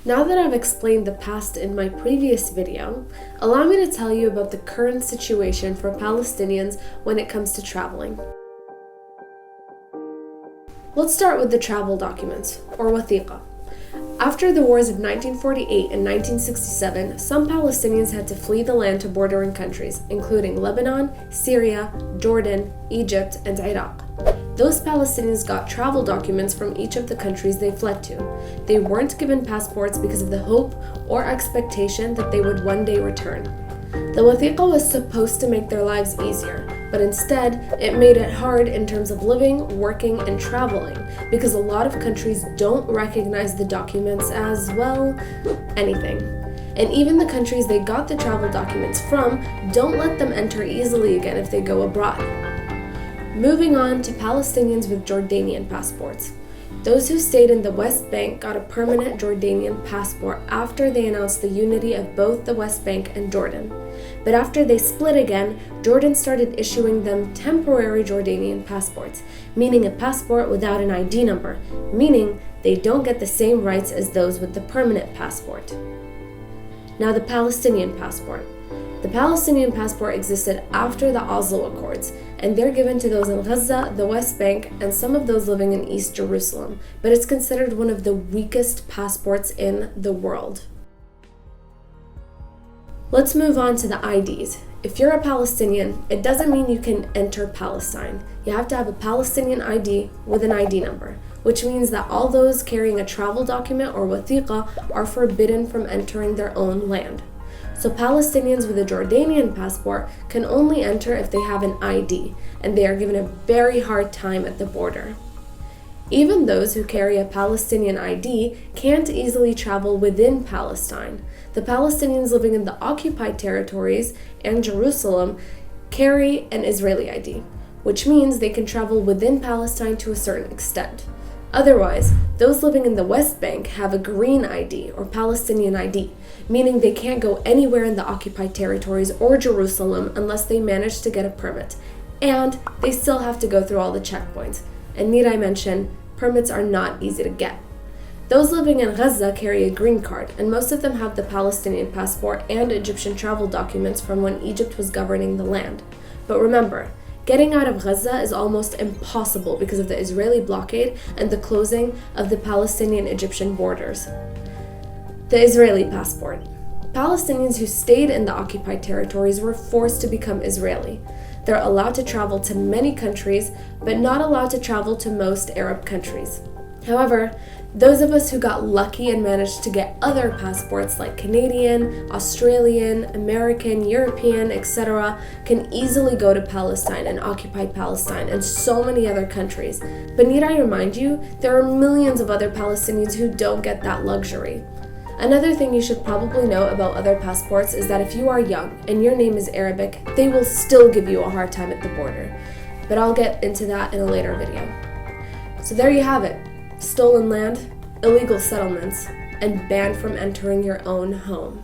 Now that I've explained the past in my previous video, allow me to tell you about the current situation for Palestinians when it comes to traveling. Let's start with the travel documents, or wathiqa. After the wars of 1948 and 1967, some Palestinians had to flee the land to bordering countries, including Lebanon, Syria, Jordan, Egypt, and Iraq. Those Palestinians got travel documents from each of the countries they fled to. They weren't given passports because of the hope or expectation that they would one day return. The wathiqa was supposed to make their lives easier, but instead, it made it hard in terms of living, working, and traveling, because a lot of countries don't recognize the documents as, well, anything. And even the countries they got the travel documents from don't let them enter easily again if they go abroad. Moving on to Palestinians with Jordanian passports. Those who stayed in the West Bank got a permanent Jordanian passport after they announced the unity of both the West Bank and Jordan. But after they split again, Jordan started issuing them temporary Jordanian passports, meaning a passport without an ID number, meaning they don't get the same rights as those with the permanent passport. Now the Palestinian passport. The Palestinian passport existed after the Oslo Accords, and they're given to those in Gaza, the West Bank, and some of those living in East Jerusalem, but it's considered one of the weakest passports in the world. Let's move on to the IDs. If you're a Palestinian, it doesn't mean you can enter Palestine. You have to have a Palestinian ID with an ID number, which means that all those carrying a travel document or wathiqa are forbidden from entering their own land. So Palestinians with a Jordanian passport can only enter if they have an ID, and they are given a very hard time at the border. Even those who carry a Palestinian ID can't easily travel within Palestine. The Palestinians living in the occupied territories and Jerusalem carry an Israeli ID, which means they can travel within Palestine to a certain extent. Otherwise, those living in the West Bank have a green ID or Palestinian ID, meaning they can't go anywhere in the occupied territories or Jerusalem unless they manage to get a permit, and they still have to go through all the checkpoints. And need I mention, permits are not easy to get. Those living in Gaza carry a green card, and most of them have the Palestinian passport and Egyptian travel documents from when Egypt was governing the land. But remember, getting out of Gaza is almost impossible because of the Israeli blockade and the closing of the Palestinian-Egyptian borders. The Israeli passport. Palestinians who stayed in the occupied territories were forced to become Israeli. They're allowed to travel to many countries, but not allowed to travel to most Arab countries. However, those of us who got lucky and managed to get other passports like Canadian, Australian, American, European, etc. can easily go to Palestine and occupy Palestine and so many other countries. But need I remind you, there are millions of other Palestinians who don't get that luxury. Another thing you should probably know about other passports is that if you are young and your name is Arabic, they will still give you a hard time at the border. But I'll get into that in a later video. So there you have it. Stolen land, illegal settlements, and banned from entering your own home.